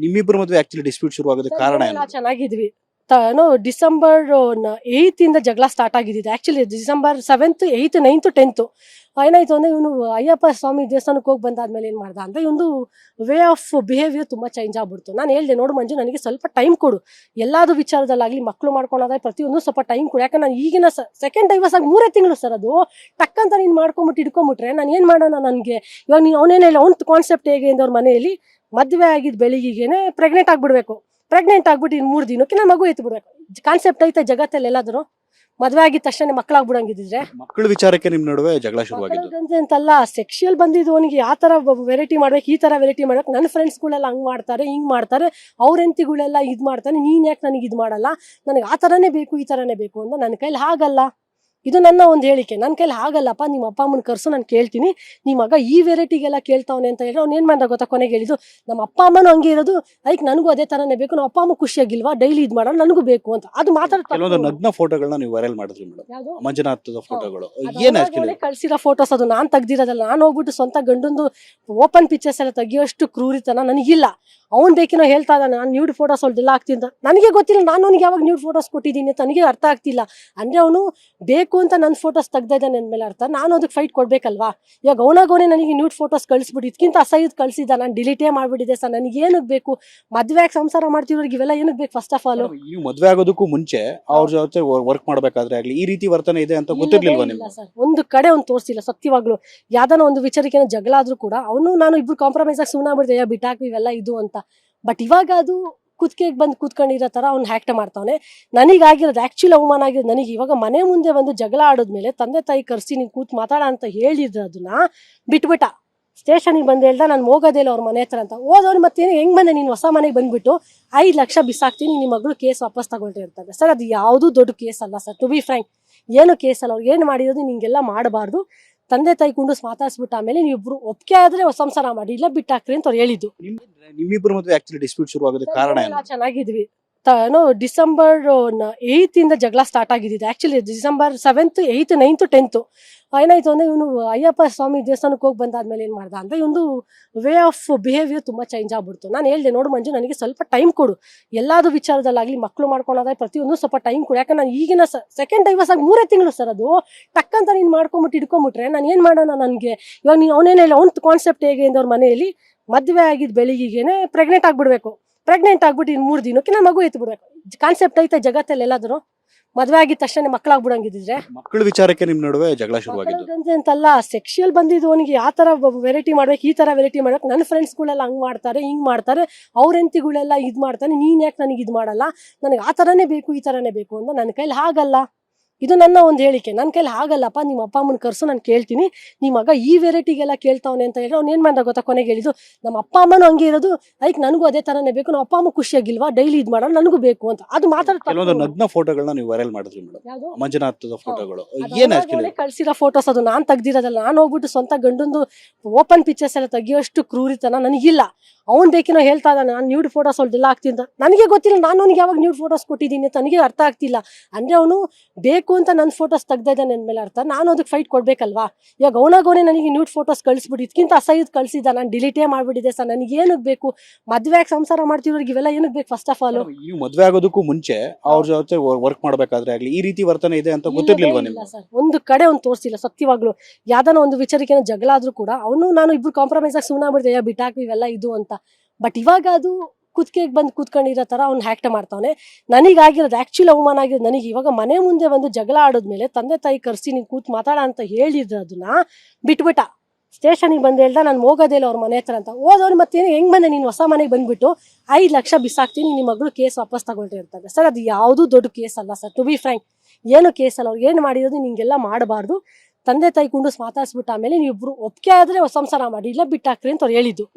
ನಿಮ್ಮಿಬ್ಬರ ಮದುವೆ actually dispute ಶುರು ಆಗೋದಕ್ಕೆ ಕಾರಣ ಏನು? ಚೆನ್ನಾಗಿದ್ವಿ ಡಿಸೆಂಬರ್ 8 ಇಂದ ಜಗಳ start ಆಗಿದ್ದಿದೆ. Actually December 7th 8th 9th 10th ಏನಾಯ್ತು ಅಂದ್ರೆ ಇವನು ಅಯ್ಯಪ್ಪ ಸ್ವಾಮಿ ದೇವಸ್ಥಾನಕ್ಕೆ ಹೋಗಿ ಬಂದಾದ್ಮೇಲೆ ಏನ್ ಮಾಡ್ದ ಅಂದ್ರೆ ಇವನು ವೇ ಆಫ್ ಬಿಹೇವಿಯರ್ ತುಂಬಾ ಚೇಂಜ್ ಆಗ್ಬಿಡ್ತು. ನಾನು ಹೇಳ್ದೆ, ನೋಡು ಮಂಜು, ನನಗೆ ಸ್ವಲ್ಪ ಟೈಮ್ ಕೊಡು, ಎಲ್ಲಾದ್ರು ವಿಚಾರದಲ್ಲಾಗ್ಲಿ ಮಕ್ಳು ಮಾಡ್ಕೊಳೋದ ಪ್ರತಿಯೊಂದು ಸ್ವಲ್ಪ ಟೈಮ್ ಕೊಡು. ಯಾಕಂದ್ರೆ ನಾನು ಈಗಿನ ಸೆಕೆಂಡ್ ಡೈವರ್ಸ್ ಆಗಿ 3 ತಿಂಗಳು ಸರ್, ಅದು ಟಕ್ಕಂತ ನೀನ್ ಮಾಡ್ಕೊಂಬಿಟ್ಟು ಇಟ್ಕೊಂಡ್ಬಿಟ್ರೆ ನಾನು ಏನ್ ಮಾಡೋಣ? ನನಗೆ ಇವಾಗ ನೀನು ಅವನೇನಿಲ್ಲ, ಅವ್ನ ಕಾನ್ಸೆಪ್ಟ್ ಹೇಗೆ ಅಂದ್ರೆ ಅವ್ರ ಮನೆಯಲ್ಲಿ ಮದ್ವೆ ಆಗಿದ್ ಬೆಳಿಗ್ಗೆನೆ ಪ್ರೆಗ್ನೆಂಟ್ ಆಗ್ಬಿಡ್ಬೇಕು, ಪ್ರೆಗ್ನೆಂಟ್ ಆಗ್ಬಿಟ್ಟು ಇನ್ನು 3 ದಿನಕ್ಕೆ ನಾನು ಮಗು ಎತ್ತು ಬಿಡ್ಬೇಕು. ಕಾನ್ಸೆಪ್ಟ್ ಐತೆ ಜಗತ್ತಲ್ಲಿ ಎಲ್ಲಾದ್ರು? ಮದ್ವೆ ಆಗಿದ ತಕ್ಷಣ ಮಕ್ಕಳಾಗ್ಬಿಡಂಗಿದ್ರೆ ಮಕ್ಕಳ ವಿಚಾರಕ್ಕೆ ನಿಮ್ ನಡುವೆ ಜಗಳ ಶುರುವಾಗಿದ್ದು ಅಂತಲ್ಲ, ಸೆಕ್ಷುಯಲ್ ಬಂದಿದ್ದು ಅವನಿಗೆ ಯಾವ ತರ ವೆರೈಟಿ ಮಾಡ್ಬೇಕು, ಈ ತರ ವೆರೈಟಿ ಮಾಡ್ಬೇಕು. ನನ್ನ ಫ್ರೆಂಡ್ಸ್ಗಳೆಲ್ಲ ಹಂಗ್ ಮಾಡ್ತಾರೆ, ಹಿಂಗ್ ಮಾಡ್ತಾರೆ, ಅವ್ರ ಹೆಂಡತಿಗಳೆಲ್ಲ ಇದ್ ಮಾಡ್ತಾನೆ, ನೀನ್ ಯಾಕೆ ನನಗೆ ಇದ್ ಮಾಡಲ್ಲ, ನನಗೆ ಆ ತರನೇ ಬೇಕು, ಈ ತರನೇ ಬೇಕು ಅಂತ. ನನ್ನ ಕೈಲಿ ಹಾಗಲ್ಲ, ಇದು ನನ್ನ ಒಂದು ಹೇಳಿಕೆ. ನನ್ನ ಕೈಲಿ ಹಾಗಲ್ಲಪ್ಪ, ನಿಮ್ಮ ಅಪ್ಪ ಅಮ್ಮನ ಕರ್ಸು, ನಾನು ಕೇಳ್ತೀನಿ, ನಿಮ್ಮ ಮಗ ಈ ವೆರೈಟಿಗೆಲ್ಲ ಕೇಳ್ತಾವನೆ ಅಂತ ಹೇಳಿ ಅವ್ನು ಏನ್ ಮಾಡ್ದ ಗೊತ್ತಾ? ಕೊನೆಗೆ ಹೇಳಿದ್ದು, ನಮ್ಮ ಅಪ್ಪ ಅಮ್ಮನೂ ಹಂಗೆ ಇರೋದು, ಅದಕ್ಕೆ ನನಗೂ ಅದೇ ತರನೇ ಬೇಕು, ನಮ್ಮ ಅಪ್ಪ ಅಮ್ಮ ಖುಷಿಯಾಗಿಲ್ವಾ, ಡೈಲಿ ಇದ್ ಮಾಡೋಣ, ನನಗೂ ಬೇಕು ಅಂತ. ಅದು ಕೆಲವೊಂದು ನಗ್ನ ಫೋಟೋಗಳನ್ನ ನೀವು ವೈರಲ್ ಮಾಡಿದ್ರಿ ಮೇಡಮ್, ಮಂಜುನಾಥದ ಫೋಟೋಗಳು. ಏನ್ ಕಳ್ಸಿರೋ ಫೋಟೋಸ್ ಅದು ನಾನ್ ತೆಗ್ದಿರೋದಲ್ಲ. ನಾನು ಹೋಗ್ಬಿಟ್ಟು ಸ್ವಂತ ಗಂಡಂದು ಓಪನ್ ಪಿಕ್ಚರ್ಸ್ ಎಲ್ಲ ತೆಗಿಯೋಷ್ಟು ಕ್ರೂರಿತನ ನನಗಿಲ್ಲ. ಅವ್ನ್ ಬೇಕಿನೋ ಹೇಳ್ತಾ ಇದ್ದಾನೆ, ನಾನು ನ್ಯೂಡ್ ಫೋಟೋಸ್ ಹೊಲ್ದಿಲ್ಲ ಆಗ್ತಿದ್ದ, ನನಗೆ ಗೊತ್ತಿಲ್ಲ ನಾನು ಅವ್ನಿಗೆ ಯಾವಾಗ ನ್ಯೂಡ್ ಫೋಟೋಸ್ ಕೊಟ್ಟಿದ್ದೀನಿ ಅಂತ ನನಗೆ ಅರ್ಥ ಆಗ್ತಿಲ್ಲ. ಅಂದ್ರೆ ಅವನು ಬೇಕು ಅಂತ ನನ್ನ ಫೋಟೋಸ್ ತೆಗ್ದಿದ್ದಾನೆ ಅಂದ್ಮೇಲೆ ಅರ್ಥ ನಾನು ಅದಕ್ಕೆ ಫೈಟ್ ಕೊಡ್ಬೇಕಲ್ವಾ? ಇವಾಗ ಅವನಾಗೋನೆ ನನಗೆ ನ್ಯೂಡ್ ಫೋಟೋಸ್ ಕಳಿಸ್ಬಿಟ್ಟು ಇದಕ್ಕಿಂತ ಅಸಹ್ಯದ್ ಕಳ್ಸಿದ್ದ, ನಾನು ಡಿಲೀಟೇ ಮಾಡ್ಬಿಟ್ಟಿದೆ ಸರ್. ನನಗೆ ಏನಕ್ಕೆ ಬೇಕು? ಮದ್ವೆ ಸಂಸಾರ ಮಾಡ್ತಿರೋರಿಗೆ ಇವೆಲ್ಲ ಏನಕ್ಕೆ ಬೇಕು? ಫಸ್ಟ್ ಆಫ್ ಆಲ್ ನೀವು ಮದ್ವೆ ಆಗೋದಕ್ಕೂ ಮುಂಚೆ ಅವ್ರ ಜೊತೆ ವರ್ಕ್ ಮಾಡ್ಬೇಕಾದ್ರೆ ಆಗ್ಲಿ ಈ ರೀತಿ ವರ್ತನೆ ಇದೆ ಅಂತ ಗೊತ್ತಿರ್ಲಿಲ್ವಾ ನಿಮ್ಗೆ? ಸರ್, ಒಂದು ಕಡೆ ಒಂದು ತೋರಿಸಿಲ್ಲ ಸತ್ಯವಾಗ್ಲು. ಯಾವ್ದಾನ ಒಂದು ವಿಚಾರಕ್ಕೆ ಜಗಳ ಆದ್ರೂ ಕೂಡ ಅವನು ನಾನು ಇಬ್ರು ಕಾಂಪ್ರಮೈಸ್ ಆಗಿ ಸುಮ್ಮನಾಗ್ಬಿಡ್ದೆ, ಬಿಟ್ಟಾಕಿ ಇವೆಲ್ಲ ಇದು ಅಂತ. ಬಟ್ ಇವಾಗ ಅದು ಕುತ್ಕೆಗೆ ಬಂದು ಕೂತ್ಕೊಂಡಿರೋ ತರ ಅವ್ನು ಹ್ಯಾಕ್ಟ್ ಮಾಡ್ತಾವನೆ. ನನಗಾಗಿರೋದು ಆಕ್ಚುಲಿ ಅವಮಾನ ಆಗಿರೋದು ನನಗೆ. ಇವಾಗ ಮನೆ ಮುಂದೆ ಒಂದು ಜಗಳ ಆಡೋದ್ಮೇಲೆ ತಂದೆ ತಾಯಿ ಕರ್ಸಿ ನೀನ್ ಕೂತ್ ಮಾತಾಡ ಅಂತ ಹೇಳಿದ್ರು, ಅದನ್ನ ಬಿಟ್ಬಿಟ್ಟ. ಸ್ಟೇಷನ್ಗೆ ಬಂದು ಹೇಳ್ದ, ನಾನು ಹೋಗೋದಿಲ್ಲ ಅವ್ರ ಮನೆ ಹತ್ರ ಅಂತ. ಹೋದವ್ರು ಮತ್ತೇನು ಹೆಂಗ್ ಬಂದೆ ನೀನು ಹೊಸ ಮನೆಗೆ ಬಂದ್ಬಿಟ್ಟು 5 ಲಕ್ಷ ಬಿಸಾಕ್ತೀನಿ, ನಿಮ್ಮ ಮಗಳು ಕೇಸ್ ವಾಪಸ್ ತಗೊಳ್ರಿ ಅಂತಾರೆ. ಸರ್, ಅದು ಯಾವುದು ದೊಡ್ಡ ಕೇಸ್ ಅಲ್ಲ ಸರ್, ಟು ಬಿ ಫ್ರ್ಯಾಂಕ್. ಏನು ಕೇಸ್ ಅಲ್ಲ. ಅವ್ರು ಏನು ಮಾಡಿರೋದು ನಿಂಗೆಲ್ಲ ಮಾಡಬಾರ್ದು. ತಂದೆ ತಾಯಿ ಕುಂಡು ಮಾತಾಡ್ಸ್ಬಿಟ್ಟು ಆಮೇಲೆ ನೀವಿಬ್ರು ಒಪ್ಪಿಗೆ ಆದ್ರೆ ಸಂಸಾರ ಮಾಡಿ, ಇಲ್ಲ ಬಿಟ್ಟಾಕ್ರಿ ಅಂತ ಅವ್ರು ಹೇಳಿದ್ದು. ನಿಮ್ಮಿಬ್ಬರ ಮದುವೆ ಆಕ್ಚುಲಿ ಡಿಸ್ಪ್ಯೂಟ್ ಶುರು ಆಗೋದಕ್ಕೆ ಕಾರಣ ಏನು? ಚೆನ್ನಾಗಿದ್ವಿ ಡಿಸೆಂಬರ್ 8 ಇಂದ ಜಗಳ start ಆಗಿದ್ದಿದೆ. Actually December 7th 8th 9th 10th ಏನಾಯ್ತು ಅಂದ್ರೆ ಇವನು ಅಯ್ಯಪ್ಪ ಸ್ವಾಮಿ ದೇವಸ್ಥಾನಕ್ಕೆ ಹೋಗಿ ಬಂದಾದ್ಮೇಲೆ ಏನ್ ಮಾಡ್ದ ಅಂದ್ರೆ ಇವನು ವೇ ಆಫ್ ಬಿಹೇವಿಯರ್ ತುಂಬಾ ಚೇಂಜ್ ಆಗ್ಬಿಡ್ತು. ನಾನು ಹೇಳ್ದೆ, ನೋಡು ಮಂಜು, ನನಗೆ ಸ್ವಲ್ಪ ಟೈಮ್ ಕೊಡು, ಎಲ್ಲಾದ್ರು ವಿಚಾರದಲ್ಲಾಗ್ಲಿ ಮಕ್ಳು ಮಾಡ್ಕೊಳೋದ ಪ್ರತಿಯೊಂದು ಸ್ವಲ್ಪ ಟೈಮ್ ಕೊಡು. ಯಾಕಂದ್ರೆ ನಾನು ಈಗಿನ ಸೆಕೆಂಡ್ ಡೈವರ್ಸ್ ಆಗಿ 3 ತಿಂಗಳು ಸರ್, ಅದು ಟಕ್ಕಂತ ನೀನ್ ಮಾಡ್ಕೊಂಬಿಟ್ಟು ಇಟ್ಕೊಂಡ್ಬಿಟ್ರೆ ನಾನು ಏನ್ ಮಾಡೋಣ? ನನಗೆ ಇವಾಗ ನೀನು ಅವನೇನಿಲ್ಲ, ಅವ್ನ ಕಾನ್ಸೆಪ್ಟ್ ಹೇಗೆ ಅಂದ್ರೆ ಅವ್ರ ಮನೆಯಲ್ಲಿ ಮದ್ವೆ ಆಗಿದ್ ಬೆಳಿಗ್ಗೆನೆ ಪ್ರೆಗ್ನೆಂಟ್ ಆಗ್ಬಿಡ್ಬೇಕು, ಪ್ರೆಗ್ನೆಂಟ್ ಆಗ್ಬಿಟ್ಟು ಇನ್ನು 3 ದಿನಕ್ಕೆ ನಾನು ಮಗು ಎತ್ತು ಬಿಡ್ಬೇಕು. ಕಾನ್ಸೆಪ್ಟ್ ಐತೆ ಜಗತ್ತಲ್ಲಿ ಎಲ್ಲಾದ್ರು? ಮದ್ವೆ ಆಗಿದ ತಕ್ಷಣ ಮಕ್ಕಳಾಗ್ಬಿಡಂಗಿದ್ರೆ ಮಕ್ಕಳ ವಿಚಾರಕ್ಕೆ ನಿಮ್ ನಡುವೆ ಜಗಳ ಶುರುವಾಗಿದ್ದು ಅಂತಲ್ಲ, ಸೆಕ್ಷುಯಲ್ ಬಂದಿದ್ದು ಅವನಿಗೆ ಯಾವ ತರ ವೆರೈಟಿ ಮಾಡ್ಬೇಕು, ಈ ತರ ವೆರೈಟಿ ಮಾಡ್ಬೇಕು. ನನ್ನ ಫ್ರೆಂಡ್ಸ್ಗಳೆಲ್ಲ ಹಂಗ್ ಮಾಡ್ತಾರೆ, ಹಿಂಗ್ ಮಾಡ್ತಾರೆ, ಅವ್ರ ಹೆಂಡತಿಗಳೆಲ್ಲ ಇದ್ ಮಾಡ್ತಾನೆ, ನೀನ್ ಯಾಕೆ ನನಗೆ ಇದ್ ಮಾಡಲ್ಲ, ನನಗೆ ಆ ತರನೇ ಬೇಕು, ಈ ತರನೇ ಬೇಕು ಅಂತ. ನನ್ನ ಕೈಲಿ ಹಾಗಲ್ಲ, ಇದು ನನ್ನ ಒಂದು ಹೇಳಿಕೆ. ನನ್ನ ಕೈಲಿ ಹಾಗಲ್ಲಪ್ಪ, ನಿಮ್ಮ ಅಪ್ಪ ಅಮ್ಮನ ಕರ್ಸು, ನಾನು ಕೇಳ್ತೀನಿ, ನಿಮ್ಮ ಮಗ ಈ ವೆರೈಟಿಗೆಲ್ಲ ಕೇಳ್ತಾವನೆ ಅಂತ ಹೇಳಿ ಅವ್ನು ಏನ್ ಮಾಡ್ದ ಗೊತ್ತಾ? ಕೊನೆಗೆ ಹೇಳಿದ್ದು, ನಮ್ಮ ಅಪ್ಪ ಅಮ್ಮನೂ ಹಂಗೆ ಇರೋದು, ಅದಕ್ಕೆ ನನಗೂ ಅದೇ ತರನೇ ಬೇಕು, ನಮ್ಮ ಅಪ್ಪ ಅಮ್ಮ ಖುಷಿಯಾಗಿಲ್ವಾ, ಡೈಲಿ ಇದ್ ಮಾಡೋಣ, ನನಗೂ ಬೇಕು ಅಂತ. ಅದು ಕೆಲವೊಂದು ನಗ್ನ ಫೋಟೋಗಳನ್ನ ನೀವು ವೈರಲ್ ಮಾಡಿದ್ರಿ ಮೇಡಮ್, ಮಂಜುನಾಥದ ಫೋಟೋಗಳು. ಏನ್ ಕಳ್ಸಿರೋ ಫೋಟೋಸ್ ಅದು ನಾನ್ ತೆಗ್ದಿರೋದಲ್ಲ. ನಾನು ಹೋಗ್ಬಿಟ್ಟು ಸ್ವಂತ ಗಂಡಂದು ಓಪನ್ ಪಿಕ್ಚರ್ಸ್ ಎಲ್ಲ ತೆಗಿಯೋಷ್ಟು ಕ್ರೂರಿತನ ನನಗಿಲ್ಲ. ಅವ್ನ್ ಬೇಕಿನೋ ಹೇಳ್ತಾ ಇದ್ದಾನೆ, ನಾನು ನ್ಯೂಡ್ ಫೋಟೋಸ್ ಹೊಲ್ದಿಲ್ಲ ಆಗ್ತಿದ್ದ, ನನಗೆ ಗೊತ್ತಿಲ್ಲ ನಾನು ಅವ್ನಿಗೆ ಯಾವಾಗ ನ್ಯೂಡ್ ಫೋಟೋಸ್ ಕೊಟ್ಟಿದ್ದೀನಿ ಅಂತ ನನಗೆ ಅರ್ಥ ಆಗ್ತಿಲ್ಲ. ಅಂದ್ರೆ ಅವನು ಬೇಕು ಅಂತ ನನ್ನ ಫೋಟೋಸ್ ತೆಗ್ದಿದ್ದಾನೆ ಅಂದ್ಮೇಲೆ ಅರ್ಥ ನಾನು ಅದಕ್ಕೆ ಫೈಟ್ ಕೊಡ್ಬೇಕಲ್ವಾ? ಇವಾಗ ಅವನಾಗೋನೆ ನನಗೆ ನ್ಯೂಡ್ ಫೋಟೋಸ್ ಕಳಿಸ್ಬಿಟ್ಟು ಇದಕ್ಕಿಂತ ಅಸಹ್ಯದ್ ಕಳ್ಸಿದ್ದ, ನಾನು ಡಿಲೀಟೇ ಮಾಡ್ಬಿಟ್ಟಿದೆ ಸರ್. ನನಗೆ ಏನಕ್ಕೆ ಬೇಕು? ಮದ್ವೆ ಸಂಸಾರ ಮಾಡ್ತಿರೋರಿಗೆ ಇವೆಲ್ಲ ಏನಕ್ಕೆ ಬೇಕು? ಫಸ್ಟ್ ಆಫ್ ಆಲ್ ನೀವು ಮದ್ವೆ ಆಗೋದಕ್ಕೂ ಮುಂಚೆ ಅವ್ರ ಜೊತೆ ವರ್ಕ್ ಮಾಡ್ಬೇಕಾದ್ರೆ ಆಗ್ಲಿ ಈ ರೀತಿ ವರ್ತನೆ ಇದೆ ಅಂತ ಗೊತ್ತಿರ್ಲಿಲ್ವಾ ನಿಮ್ಗೆ? ಸರ್, ಒಂದು ಕಡೆ ಒಂದು ತೋರಿಸಿಲ್ಲ ಸತ್ಯವಾಗ್ಲು. ಯಾವ್ದಾನ ಒಂದು ವಿಚಾರಕ್ಕೆ ಜಗಳ ಆದ್ರೂ ಕೂಡ ಅವನು ನಾನು ಇಬ್ರು ಕಾಂಪ್ರಮೈಸ್ ಆಗಿ ಸುಮ್ಮನಾಗ್ಬಿಡ್ದೆ, ಬಿಟ್ಟಾಕಿ ಇವೆಲ್ಲ ಇದು ಅಂತ. ಬಟ್ ಇವಾಗ ಅದು ಕುತ್ಕೆಗೆ ಬಂದು ಕೂತ್ಕೊಂಡಿರೋ ತರ ಅವ್ನು ಹ್ಯಾಕ್ಟ್ ಮಾಡ್ತಾವನೆ. ನನಗಾಗಿರೋದು ಆಕ್ಚುಲಿ ಅವಮಾನ ಆಗಿರೋದು ನನಗೆ. ಇವಾಗ ಮನೆ ಮುಂದೆ ಒಂದು ಜಗಳ ಆಡೋದ್ಮೇಲೆ ತಂದೆ ತಾಯಿ ಕರ್ಸಿ ನೀನ್ ಕೂತ್ ಮಾತಾಡ ಅಂತ ಹೇಳಿದ್ರು, ಅದನ್ನ ಬಿಟ್ಬಿಟ್ಟ. ಸ್ಟೇಷನ್ಗೆ ಬಂದು ಹೇಳ್ದ, ನಾನು ಹೋಗೋದಿಲ್ಲ ಅವ್ರ ಮನೆ ಹತ್ರ ಅಂತ. ಹೋದವ್ರು ಮತ್ತೇನು ಹೆಂಗ್ ಬಂದೆ ನೀನು ಹೊಸ ಮನೆಗೆ ಬಂದ್ಬಿಟ್ಟು 5 ಲಕ್ಷ ಬಿಸಾಕ್ತೀನಿ, ನಿಮ್ಮ ಮಗಳು ಕೇಸ್ ವಾಪಸ್ ತಗೊಳ್ರಿ ಅಂತಾರೆ. ಸರ್, ಅದು ಯಾವುದು ದೊಡ್ಡ ಕೇಸ್ ಅಲ್ಲ ಸರ್, ಟು ಬಿ ಫ್ರ್ಯಾಂಕ್. ಏನು ಕೇಸ್ ಅಲ್ಲ. ಅವ್ರು ಏನು ಮಾಡಿರೋದು ನಿಂಗೆಲ್ಲ ಮಾಡಬಾರ್ದು. ತಂದೆ ತಾಯಿ ಕುಂಡು ಮಾತಾಡ್ಸ್ಬಿಟ್ಟು ಆಮೇಲೆ ನೀವಿಬ್ರು ಒಪ್ಪಿಗೆ ಆದ್ರೆ ಸಂಸಾರ ಮಾಡಿ, ಇಲ್ಲ ಬಿಟ್ಟಾಕ್ರಿ ಅಂತ ಅವ್ರು ಹೇಳಿದ್ದು.